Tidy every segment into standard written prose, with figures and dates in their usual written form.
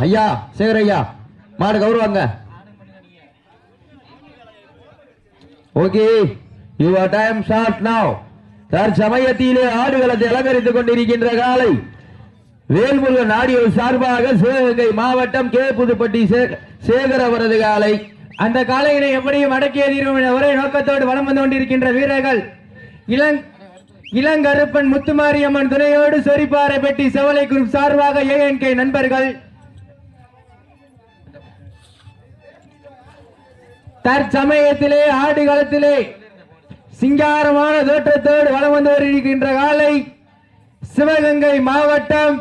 ஐயா சேகர் ஐயா மாடு கௌரவாங்க. Okay your time start now. தற்சமயத்திலே ஆடுகளத்தை அலங்கரித்துக் கொண்டிருக்கின்ற காலை வேல்முருகன் ஆடியோ சார்பாக சிவகங்கை மாவட்டம் கே புதுப்பட்டி சேகர் அவரது காலை. அந்த காலையினை எப்படியும் அடக்கிய தீர்வு ஒரே நோக்கத்தோடு வலம் வந்து கொண்டிருக்கின்ற வீரர்கள் இளங்கருப்பன் முத்துமாரியம்மன் துணையோடு சொரிப்பாறை பெட்டி செவலை குரூப் சார்பாக ஏஎன்கே நண்பர்கள். தற்சமயத்திலே ஆடுகளத்திலே சிங்காரமான தோற்றத்தோடு வலம் வந்து வருகின்ற காலை சிவகங்கை மாவட்டம்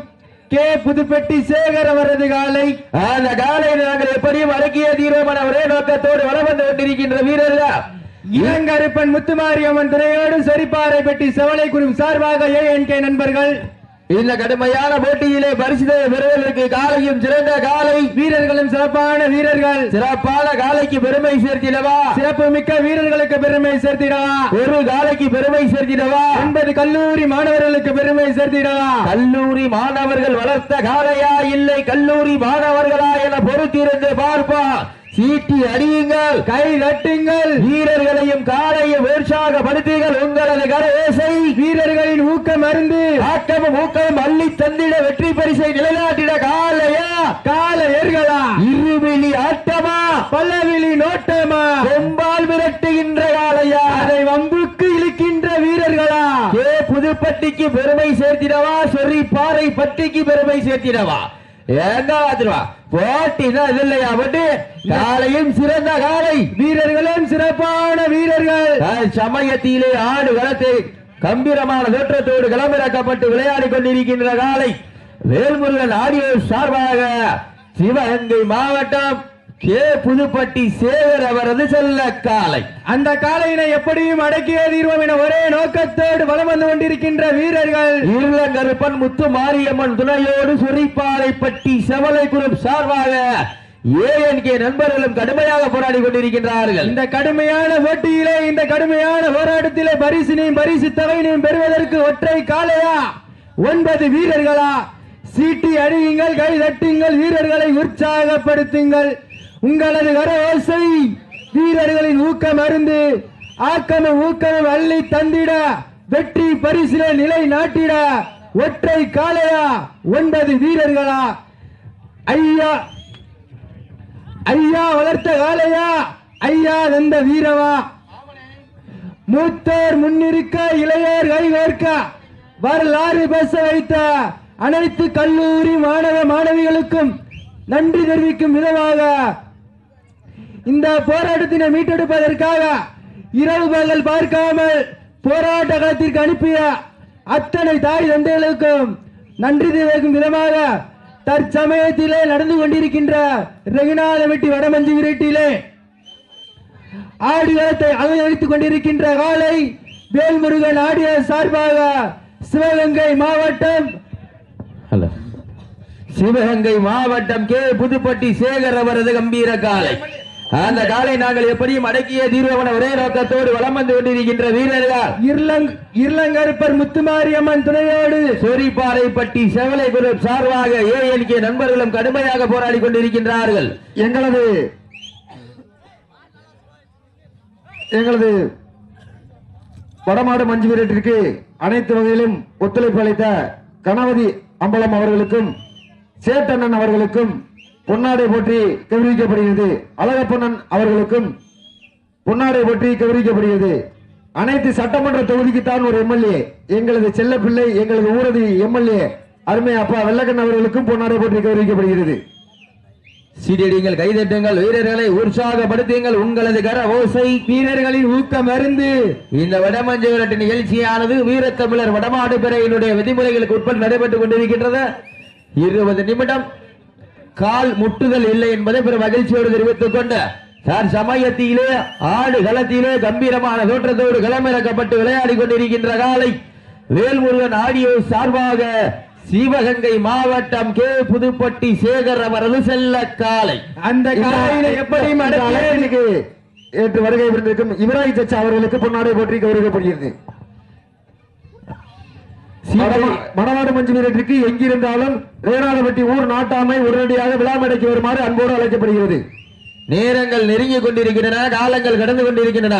கே புதுப்பட்டி சேகர் அவரது காலை. அந்த காலை நாங்கள் எப்படியும் அடக்கிய தீர்மானம் ஒரே நோக்கத்தோடு வலம் வந்து கொண்டிருக்கின்ற வீரர்கள் இளங்கருப்பன் முத்துமாரியம்மன் துணையோடு சொரிப்பாறை பெட்டி செவலை குரூப் சார்பாக ஏஎன்கே நண்பர்கள். இந்த கடுமையான போட்டியிலே பரிசுத்தை பெறுவதற்கு காலையும் சிறந்த காலை வீரர்களும் சிறப்பான வீரர்கள். சிறப்பான காலைக்கு பெருமை சேர்த்திடவா, சிறப்பு மிக்க வீரர்களுக்கு பெருமை சேர்த்திடவா, ஒரு காலைக்கு பெருமை சேர்த்திடவா, 9 கல்லூரி மாணவர்களுக்கு பெருமை சேர்த்திடவா. கல்லூரி மாணவர்கள் வளர்த்த காலையா இல்லை கல்லூரி மாணவர்களா என பொறுத்திருந்து பார்ப்பா. சீட்டி அடியுங்கள், கை தட்டுங்கள், வீரர்களையும் காலையும் உற்சாகப்படுத்துங்கள். உங்களது கரவேசை வீரர்களின் ஊக்கம் அருந்து ஆக்கமும் ஊக்கமும் அள்ளி தந்திட வெற்றி பரிசை நிலைநாட்டிட காலையா காலையர்களா, இருவிழி ஆட்டமா பல்லவிழி நோட்டமா, கொம்பால் விரட்டுகின்ற காலையா அதை வம்புக்கு இழுக்கின்ற வீரர்களா. கே புதுப்பட்டிக்கு பெருமை சேர்த்திடவா, சொறி பாறை பட்டிக்கு பெருமை சேர்த்திடவா. போட்டிதான் இது இல்லையா பட்டு காலையும் சிறந்த காலை வீரர்களும் சிறப்பான வீரர்கள். சமயத்திலே ஆடு களத்தை கம்பீரமான தோற்றத்தோடு களமிறக்கப்பட்டு விளையாடி கொண்டிருக்கின்ற காலை வேல்முருகன் ஆடியோ சார்பாக சிவகங்கை மாவட்டம் கே புதுப்பட்டி சேகர் அவரது செல்ல காலை. அந்த காலையினை எப்படியும் அடக்கிய தீர்வோம் என ஒரே நோக்கத்தோடு வலம் வந்து கொண்டிருக்கின்ற வீரர்கள் இளங்கருப்பன் முத்து மாரியம்மன் துணையோடு சொரிப்பாறை பட்டி செவலை குரூப் சார்பாக ஏஎன்கே நண்பர்களும் கடுமையாக போராடி கொண்டிருக்கின்றார்கள். இந்த கடுமையான போட்டியிலே இந்த கடுமையான போராட்டத்திலே பரிசு தொகையினையும் பெறுவதற்கு ஒற்றை காலையா 9 வீரர்களா. சீட்டி அடியுங்கள், கை தட்டுங்கள், வீரர்களை உற்சாகப்படுத்துங்கள். உங்களது கரவோசை வீரர்களின் ஊக்கம் அருந்து ஆக்கமும் ஊக்கமும் அள்ளி தந்திட வெற்றி பரிசிலே நிலை நாட்டிட ஒற்றை காலையா 9 வீரர்களா. ஐயா ஐயா வளர்த்த காலையா, ஐயா வந்த வீரவா. மூத்தோர் முன்னிருக்க இளையோர் கைகோர்க்க வரலாறு பேச வைத்த அனைத்து கல்லூரி மாணவ மாணவிகளுக்கும் நன்றி தெரிவிக்கும் விதமாக இந்த போராட்டத்தினை மீட்டெடுப்பதற்காக இரவு பகல் பார்க்காமல் போராட்ட களத்திற்கு அனுப்பிய அத்தனை தாய் தந்தைகளுக்கும் நன்றி தெரிவிக்கும் விதமாக தற்சமயத்திலே நடந்து கொண்டிருக்கின்ற ரெகுநாதமெட்டி வடமஞ்சி விரட்டிலே ஆடுகளத்தை அலங்கரித்துக் கொண்டிருக்கின்ற காலை வேல்முருகன் ஆடியோ சார்பாக சிவகங்கை மாவட்டம் கே புதுப்பட்டி சேகர் அவரது கம்பீர காலை. அந்த காலை நாங்கள் எப்படியும் அடக்கிய தீர்வன ஒரே நோக்கத்தோடு வலம் வந்து கொண்டிருக்கின்ற வீரர்கள் இருளங்கருப்பர் முத்துமாரியம்மன் துணையோடு சொரிப்பாறை பட்டி செவலை குரூப் சார்பாக ஏஎன்கே நண்பர்களும் கடுமையாக போராடி கொண்டிருக்கின்றார்கள். எங்களது வடமாடு மஞ்சு வீரத்திற்கு அனைத்து வகையிலும் ஒத்துழைப்பு அளித்த கணபதி அம்பலம் அவர்களுக்கும் சேட்டண்ணன் அவர்களுக்கும் பொன்னாடை போற்றி கௌரவிக்கப்படுகிறது. அழகப்பண்ணன் அவர்களுக்கும் பொன்னாடை போற்றி கௌரவிக்கப்படுகிறது. அனைத்து சட்டமன்ற தொகுதிக்குத்தான் ஒரு எம்எல்ஏ, எங்களது செல்ல பிள்ளை, எங்களது ஊரது எம்எல்ஏ அருமை அப்பா வெள்ளக்கண்ணன் அவர்களுக்கும் பொன்னாடை போற்றி கௌரவிக்கப்படுகிறது. சீடியடிங்கள், கைதட்டுங்கள், வீரர்களை உற்சாகப்படுத்துங்கள். உங்களது கர ஓசை வீரர்களின் ஊக்கம் அருந்து இந்த வடமஞ்சு விரட்டு நிகழ்ச்சியானது வீரத்தமிழர் வடமாடு பிறையினுடைய விதிமுறைகளுக்கு உட்பட்டு நடைபெற்றுக் கொண்டிருக்கின்றது. 20 நிமிடம் கால் முட்டுதல் இல்லை என்பதை பெரும் மகிழ்ச்சியோடு தெரிவித்துக் கொண்ட சமயத்திலே ஆடு களத்திலே கம்பீரமான தோற்றத்தோடு களமிறக்கப்பட்டு விளையாடி கொண்டிருக்கின்ற காலை வேல்முருகன் ஆடியோ சார்பாக சிவகங்கை மாவட்டம் கே புதுப்பட்டி சேகர் அவரது செல்ல காலை. அந்த காலையில எப்படி ஏற்று வருகை புரிந்திருக்கும் இவராய் சச்சா அவர்களுக்கு பொன்னாடை போற்றி கௌரவிக்கப்படுகிறது. மணவாடு மஞ்சு வீரத்திற்கு எங்கிருந்தாலும் ரேனாலப்பட்டி ஊர் நாட்டாமை உடனடியாக விழா மேடைக்கு வருமாறு அன்போடு அழைக்கப்படுகிறது. நேரங்கள் நெருங்கிக் கொண்டிருக்கின்றன, காலங்கள் கடந்து கொண்டிருக்கின்றன.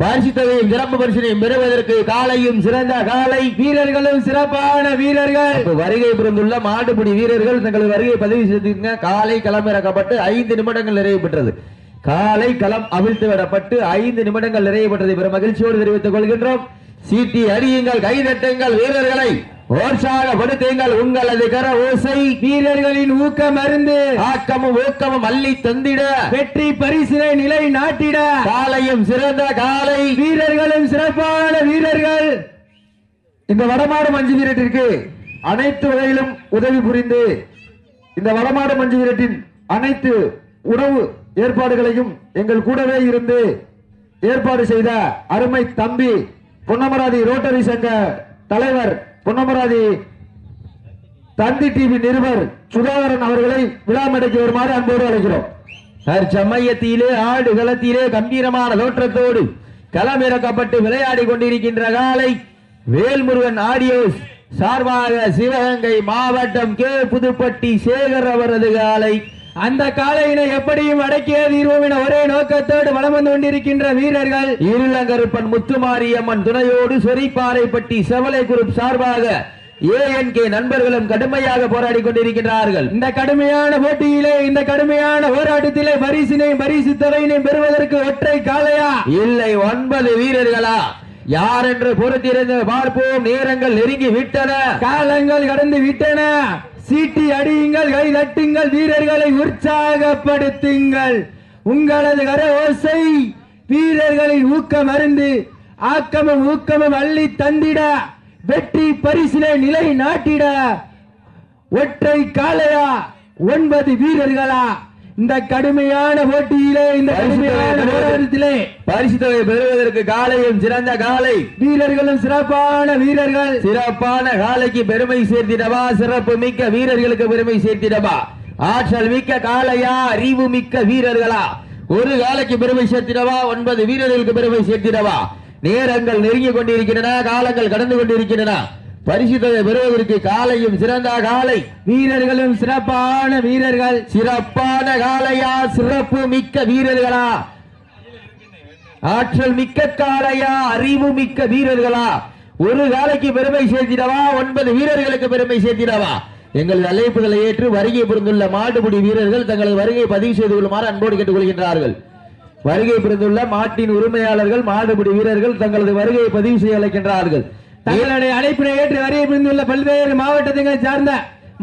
பரிசு தொகையும் சிறப்பு பரிசினையும் பெறுவதற்கு காலையும் சிறந்த காலை வீரர்களும் சிறப்பான வீரர்கள் வருகை புரிந்துள்ள மாடுபிடி வீரர்கள் தங்களது வருகை பதிவு செய்திருக்க. காலை களமிறக்கப்பட்டு 5 நிமிடங்கள் நிறைவு பெற்றது. காலை களம் அவிழ்த்து விடப்பட்டு 5 நிமிடங்கள் நிறைவு பெற்றது. பெரும் மகிழ்ச்சியோடு தெரிவித்துக் கொள்கின்றோம். சீட்டி அடியுங்கள், கைதட்டுங்கள், வீரர்களை உற்சாகப்படுத்துங்கள். உங்களது கர ஓசை வீரர்களின் ஊக்கம் அருந்து ஆக்கமும் ஊக்கமும் அள்ளி தந்திட வெற்றி பரிசினை நிலை நாட்டிட காலையும் சிறந்த காலை வீரர்களும் சிறப்பான வீரர்கள். இந்த வடமாடு மஞ்சு வீரத்திற்கு அனைத்து வகையிலும் உதவி புரிந்து இந்த வடமாடு மஞ்சு வீரத்தின் அனைத்து உணவு ஏற்பாடுகளையும் எங்கள் கூடவே இருந்து ஏற்பாடு செய்த அருமை தம்பி பொன்னமராதி ரோட்டரி சங்க தலைவர், பொன்னமராதி தந்தி டிவி நிருபர் சுதாகரன் அவர்களை விழா மேடைக்கு வருமாறு அன்போடு அழைக்கிறோம். தற்சமயத்திலே ஆடு களத்திலே கம்பீரமான தோற்றத்தோடு களமிறக்கப்பட்டு விளையாடி கொண்டிருக்கின்ற காலை வேல்முருகன் ஆடியோஸ் சார்பாக சிவகங்கை மாவட்டம் கே புதுப்பட்டி சேகர் அவரது காலை. அந்த காலையினை எப்படியும் அடக்கிய தீர்வோம் என ஒரே நோக்கத்தோடு வலம் வந்து கொண்டிருக்கின்ற வீரர்கள் இருளங்கருப்பன் முத்துமாரியம்மன் துணையோடு சொரிப்பாறைப்பட்டி செவலை குரூப் சார்பாக ANK நண்பர்களும் கடுமையாக போராடி கொண்டிருக்கிறார்கள். இந்த கடுமையான போட்டியிலே, இந்த கடுமையான போராட்டத்திலே பரிசு தொகையினை பெறுவதற்கு ஒற்றை காளையா இல்லை 9 வீரர்களா யார் என்று பொறுத்திருந்து பார்ப்போம். நேரங்கள் நெருங்கி விட்டன, காலங்கள் கடந்து விட்டன. சீட்டி அடியுங்கள், கை தட்டுங்கள், வீரர்களை உற்சாகப்படுத்துங்கள். உங்களது கர ஓசை வீரர்களின் ஊக்கம் அருந்து ஆக்கமும் ஊக்கமும் அள்ளி தந்திட வெற்றி பரிசினை நிலை நாட்டிட ஒற்றை காளையா 9 வீரர்களா இந்த கடுமையான போட்டியிலே, இந்த கடுமையான போராட்டத்திலே பரிசு தொகை பெறுவதற்கு காலையும் சிறந்த காலை வீரர்களும் சிறப்பான வீரர்கள். சிறப்பான காலைக்கு பெருமை சேர்த்திடவா, சிறப்பு மிக்க வீரர்களுக்கு பெருமை சேர்த்திடவா, ஆற்றல் மிக்க காளையா, அறிவு மிக்க வீரர்களா, ஒரு காலைக்கு பெருமை சேர்த்திடவா, 9 வீரர்களுக்கு பெருமை சேர்த்திடவா. நேரங்கள் நெருங்கிக் கொண்டிருக்கின்றன, காலங்கள் கடந்து கொண்டிருக்கின்றன. பரிசு தொகை பெறுவதற்கு காலையும் சிறந்த காலை வீரர்களும் சிறப்பான வீரர்கள். சிறப்பான காளையா, சிறப்பு மிக்க வீரர்களா, ஆற்றல் மிக்க காளையா, அறிவு மிக்க வீரர்களா, ஒரு காலைக்கு பெருமை சேர்த்திடவா, 9 வீரர்களுக்கு பெருமை சேர்த்திடவா. எங்களது அழைப்புகளை ஏற்று வருகை புரிந்துள்ள மாடுபிடி வீரர்கள் தங்களது வருகை பதிவு செய்து கொள்ளுமாறு அன்போடு கேட்டுக் கொள்கின்றார்கள். வருகை புரிந்துள்ள மாட்டின் உரிமையாளர்கள் மாடுபிடி வீரர்கள் தங்களது வருகையை பதிவு செய்ய அழைக்கின்றார்கள். தங்களுடைய அழைப்பினை ஏற்று வருகை புரிந்துள்ள பல்வேறு மாவட்டத்தை சார்ந்த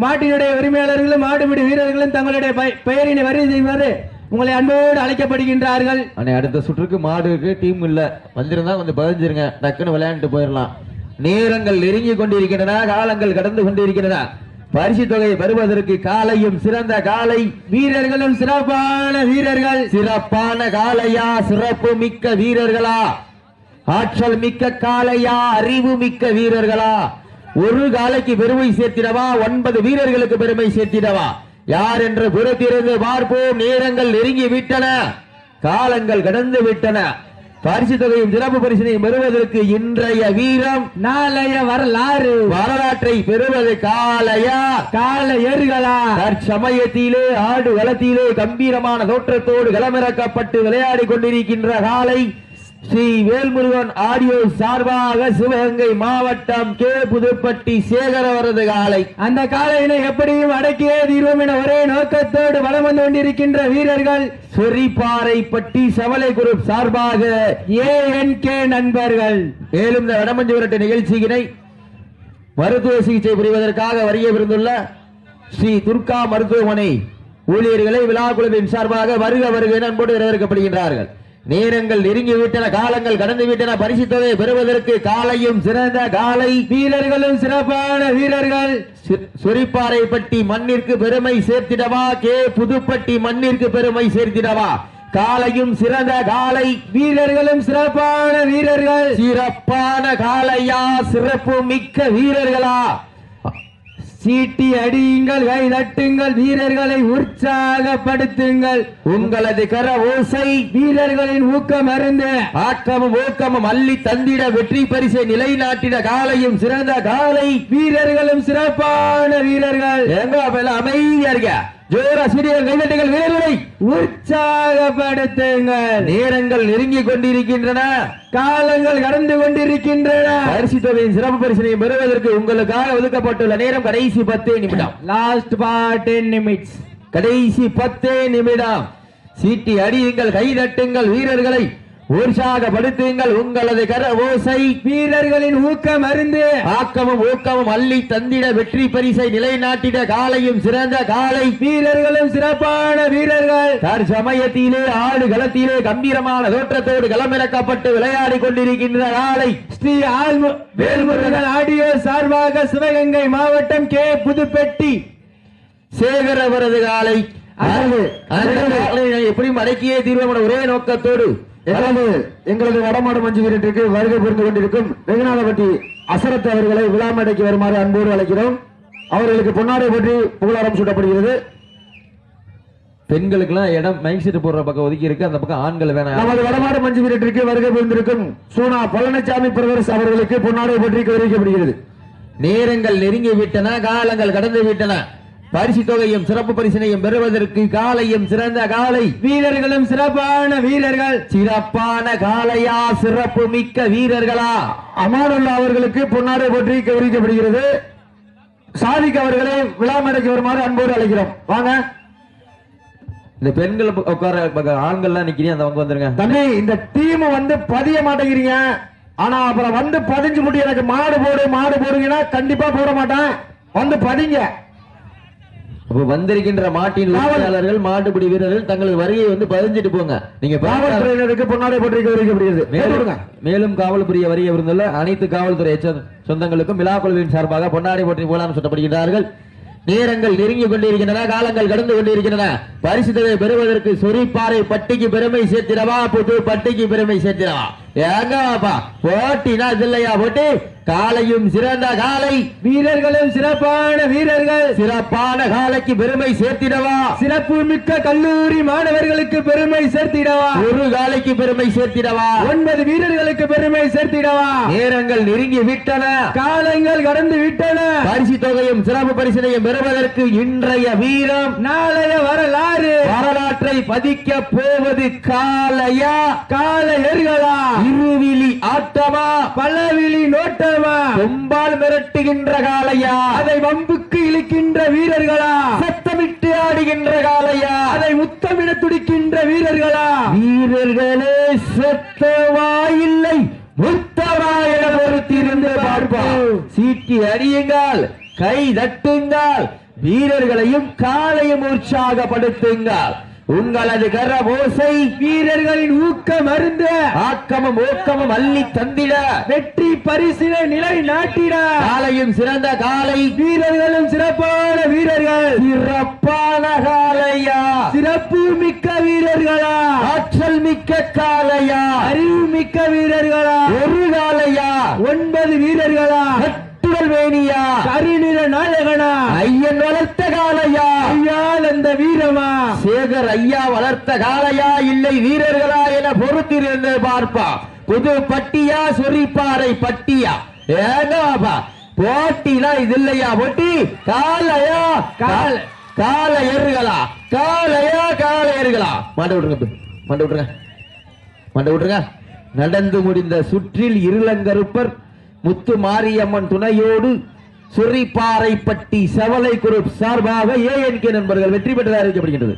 மாட்டினுடைய உரிமையாளர்களும் மாடுபிடி வீரர்களும் தங்களுடைய பெயரினை வருகை செய்வாரு உங்களை அன்போடு அழைக்கப்படுகின்றார்கள். அடுத்த சுற்றுக்கு மாடுக்கு டீம் இல்ல, வந்திருந்தா கொஞ்சம் பதிஞ்சிருங்க, டக்குன்னு விளையாண்டு போயிடலாம். நேரங்கள் நெருங்கி கொண்டிருக்கின்றன, காலங்கள் கடந்து கொண்டிருக்கின்றன. பரிசு தொகையை பெறுவதற்கு காலையும் சிறந்த காலை வீரர்களும் சிறப்பான வீரர்கள். சிறப்பான காளையா, சிறப்பு மிக்க வீரர்களா, ஆற்றல் மிக்க காளையா, அறிவு மிக்க வீரர்களா, ஒரு காலைக்கு பெருமை சேர்த்திடவா, 9 வீரர்களுக்கு பெருமை சேர்த்திடவா. யார் என்று பொறுத்திருந்து பார்ப்போம். நேரங்கள் நெருங்கி விட்டன, காலங்கள் கடந்து விட்டன. பரிசு தொகையும் சிறப்பு பரிசினையும் பெறுவதற்கு இன்றைய வீரம் நாளைய வரலாறு, வரலாற்றை பெறுவது காளையா காளையர்களா. தற்சமயத்திலே ஆடு களத்திலே கம்பீரமான தோற்றத்தோடு களமிறக்கப்பட்டு விளையாடி கொண்டிருக்கின்ற காலை ஸ்ரீ வேல்முருகன் ஆடியோ சார்பாக சிவகங்கை மாவட்டம் கே புதுப்பட்டி சேகர் அவரது காலை. அந்த காலையினை எப்படியும் அடக்கியே தீர்வோம் என ஒரே நோக்கத்தோடு வலம் வந்து கொண்டிருக்கின்ற வீரர்கள் சொரிப்பாறைப்பட்டி செவலை குரூப் சார்பாக ANK நண்பர்கள். மேலும் இந்த வடமஞ்சு விரட்டு நிகழ்ச்சியினை மருத்துவ சிகிச்சை புரிவதற்காக வருகை புரிந்துள்ள ஸ்ரீ துர்கா மருத்துவமனை ஊழியர்களை விழா குழுவின் சார்பாக வருக வருக அன்போடு வரவேற்கப்படுகின்றார்கள். நேரங்கள் நெருங்கி விட்டன, காலங்கள் கடந்து விட்டன. பரிசு தொகையை பெறுவதற்கு காலையும் சிறந்த காலை வீரர்களும் சிறப்பான வீரர்கள். சொரிப்பாறைப்பட்டி மண்ணிற்கு பெருமை சேர்த்திடவா, கே புதுப்பட்டி மண்ணிற்கு பெருமை சேர்த்திடவா. காலையும் சிறந்த காலை வீரர்களும் சிறப்பான வீரர்கள். சிறப்பான காளையா, சிறப்பு மிக்க வீரர்களா, சீட்டி அடியுங்கள், கை தட்டுங்கள், வீரர்களை உற்சாகப்படுத்துங்கள். உங்களது கர ஓசை வீரர்களின் ஊக்கம் அருந்து ஆக்கமும் ஊக்கமும் அள்ளி தந்திட வெற்றி பரிசை நிலைநாட்டிட காலையும் சிறந்த காலை. வீரர்களும் சிறப்பான வீரர்கள். எங்க அமைதியா இருக்க ஜோரா சிறியர் கைதட்டுகள் வீரர்களை உற்சாகப்படுத்துங்கள். நேரங்கள் நெருங்கிக் கொண்டிருக்கின்றன, காலங்கள் கடந்து கொண்டிருக்கின்றன. பரிசு தொகையின் சிறப்பு பரிசினை பெறுவதற்கு உங்களுக்காக ஒதுக்கப்பட்டுள்ள நேரம் கடைசி 10 நிமிடம். Last 10 minutes. கடைசி 10 நிமிடம். சீட்டி அடியுங்கள், கை தட்டுங்கள், வீரர்களை உற்சாகப்படுத்துங்கள். உங்களது கர ஓசை வீரர்களின் ஊக்கம் அருந்து ஆக்கமும் ஊக்கமும் அள்ளி தந்திட வெற்றி பரிசை நிலைநாட்டிட காலையும் சிறந்த காலை. வீரர்களும் சிறப்பான வீரர்கள். தற்சமயத்திலே ஆடு களத்திலே கம்பீரமான தோற்றத்தோடு களமிறக்கப்பட்டு விளையாடி கொண்டிருக்கின்ற காலை ஸ்ரீ வேல்முருகன் ஆடியோ சார்பாக சிவகங்கை மாவட்டம் கே புதுப்பட்டி சேகர் அவரது காலை. எப்படியும் அடக்கியே தீர்வமான ஒரே நோக்கத்தோடு எங்களது வடமாடு மஞ்சு வீரத்திற்கு வருகை புரிந்து கொண்டிருக்கும் வெகுநாதபட்டி அசரத் அவர்களை விழா மேடைக்கு வருமாறு அன்போடு அழைக்கிறோம். அவர்களுக்கு பொன்னாடை பற்றி புகழாரம் சூட்டப்படுகிறது. பெண்களுக்கு எல்லாம் இடம் மைக் செட் போடுற பக்கம் ஒதுக்கி இருக்கு, அந்த பக்கம் ஆண்கள் வேணாம். நமது வடமாடு மஞ்சு வீரத்திற்கு வருகை புரிந்திருக்கும் சூனா பழனிசாமி பிரதர்ஸ் அவர்களுக்கு பொன்னாடை பற்றி கௌரவிக்கப்படுகிறது. நேரங்கள் நெருங்கி விட்டன, காலங்கள் கடந்து விட்டன. பரிசு தொகையும் சிறப்பு பரிசினையும் பெறுவதற்கு காலையும் சிறந்த காலை. வீரர்களும் சிறப்பான வீரர்கள். சிறப்பான காலையா, சிறப்பு மிக்க வீரர்களா? அமானுல்லா அவர்களுக்கு பொன்னாடை பற்றி கௌரவிக்கப்படுகிறது. சாதிக் அவர்களை விழா மேடைக்கு வருமாறு அன்போடு அழைக்கிறோம். வாங்க. இந்த பெண்கள் உட்கார ஆண்கள்லாம் நிக்கிறீங்க, அந்த பக்கம் வந்துருங்க. தம்பி, இந்த டீம் வந்து பதிய மாட்டேங்கிறீங்க. ஆனா அப்புறம் வந்து பதிஞ்சு முடி எனக்கு மாடு போடுங்கன்னா கண்டிப்பா போட மாட்டேன். வந்து பதிங்க. வந்திருக்கின்ற மாட்டின் உரிமையாளர்கள், மாட்டுப்பிடி வீரர்கள் தங்களது வருகையை வந்து பதிஞ்சிட்டு போங்க. நீங்க காவல்துறையினருக்கு பொன்னாடை பற்றி கௌரவிக்கப்படுகிறது. மேலும் காவல்துறை வருகை இருந்துள்ள அனைத்து காவல்துறை சொந்தங்களுக்கும் விழா குழுவின் சார்பாக பொன்னாடை பற்றி போலாம் சொல்லப்படுகிறார்கள். நேரங்கள் நெருங்கி கொண்டிருக்கின்றன, காலங்கள் கடந்து கொண்டிருக்கின்றன. பரிசு தொகை பெறுவதற்கு சொரிப்பாறை பட்டிக்கு பெருமை சேர்த்திடவா, புது பட்டிக்கு பெருமை சேர்த்திடவா? ஏங்கப்பா போட்டினா இல்லையா? போட்டி காலையும் சிறந்த காலை. வீரர்களும் சிறப்பான வீரர்கள். சிறப்பான காலைக்கு பெருமை சேர்த்திடவா? சிறப்பு மிக்க கல்லூரி மாணவர்களுக்கு பெருமை சேர்த்திடவா? ஒரு காலைக்கு பெருமை சேர்த்திடவா? 9 வீரர்களுக்கு பெருமை சேர்த்திடவா? நேரங்கள் நெருங்கி விட்டன, காலங்கள் கடந்து விட்டன. பரிசு தொகையும் சிறப்பு பரிசினையும் பெறுவதற்கு இன்றைய வீரம் நாளைய வரலாறு. வரலாற்றை பதிக்க போவது காலையா, காளையர்களா? இருவிழி ஆட்டமா, பலவிழி நோட்டமா? கொம்பால் மிரட்டுகின்ற காலையா, அதை வம்புக்கு இழுக்கின்ற வீரர்களா? சத்தமிட்டு ஆடுகின்ற காலையா, அதை முத்தமிட துடிக்கின்ற வீரர்களா? வீரர்களே சத்தமா இல்லை முத்தமா என பொறுத்திருந்து பார்ப்போம். சீட்டி அடியுங்கள், கை தட்டுங்கள், வீரர்களையும் காலையும் உற்சாகப்படுத்துங்கள். உங்களது கர ஓசை வீரர்களின் ஊக்கம் அருந்து ஆக்கமும் ஊக்கமும் அள்ளி தந்திட வெற்றி பரிசினை நிலை நாட்டிட காலையும் சிறந்த காலை. வீரர்களும் சிறப்பான வீரர்கள். சிறப்பான காலையா, சிறப்பு மிக்க வீரர்களா? ஆற்றல் மிக்க காலையா, அறிவு மிக்க வீரர்களா? ஒரு காலையா, 9 வீரர்களா? வேணியா, கருநிற நாயகனா? ஐயன் வளர்த்த காலையா, ஐயால் அந்த வீரமா? சேகர் ஐயா வளர்த்த காலையா, இல்லை வீரர்களா என பொறுத்திருந்து பார்ப்பா. புது பட்டியா, சொரிப்பாறை பட்டியா? ஏனாபா போட்டினா இது இல்லையா? போட்டி காலையா, காளையர்களா? காலையா, காளையர்களா? மாட்ட விட்டுருங்க, மாட்ட விட்டுருங்க, மாட்ட விட்டுருங்க. நடந்து முடிந்த சுற்றில் இருளங்கருப்பர் முத்து மாரியம்மன் துணையோடு சொரிப்பாறைப்பட்டி செவலை குரூப் சார்பாக ANK நண்பர்கள் வெற்றி பெற்றதாக அறிவிக்கப்படுகின்றது.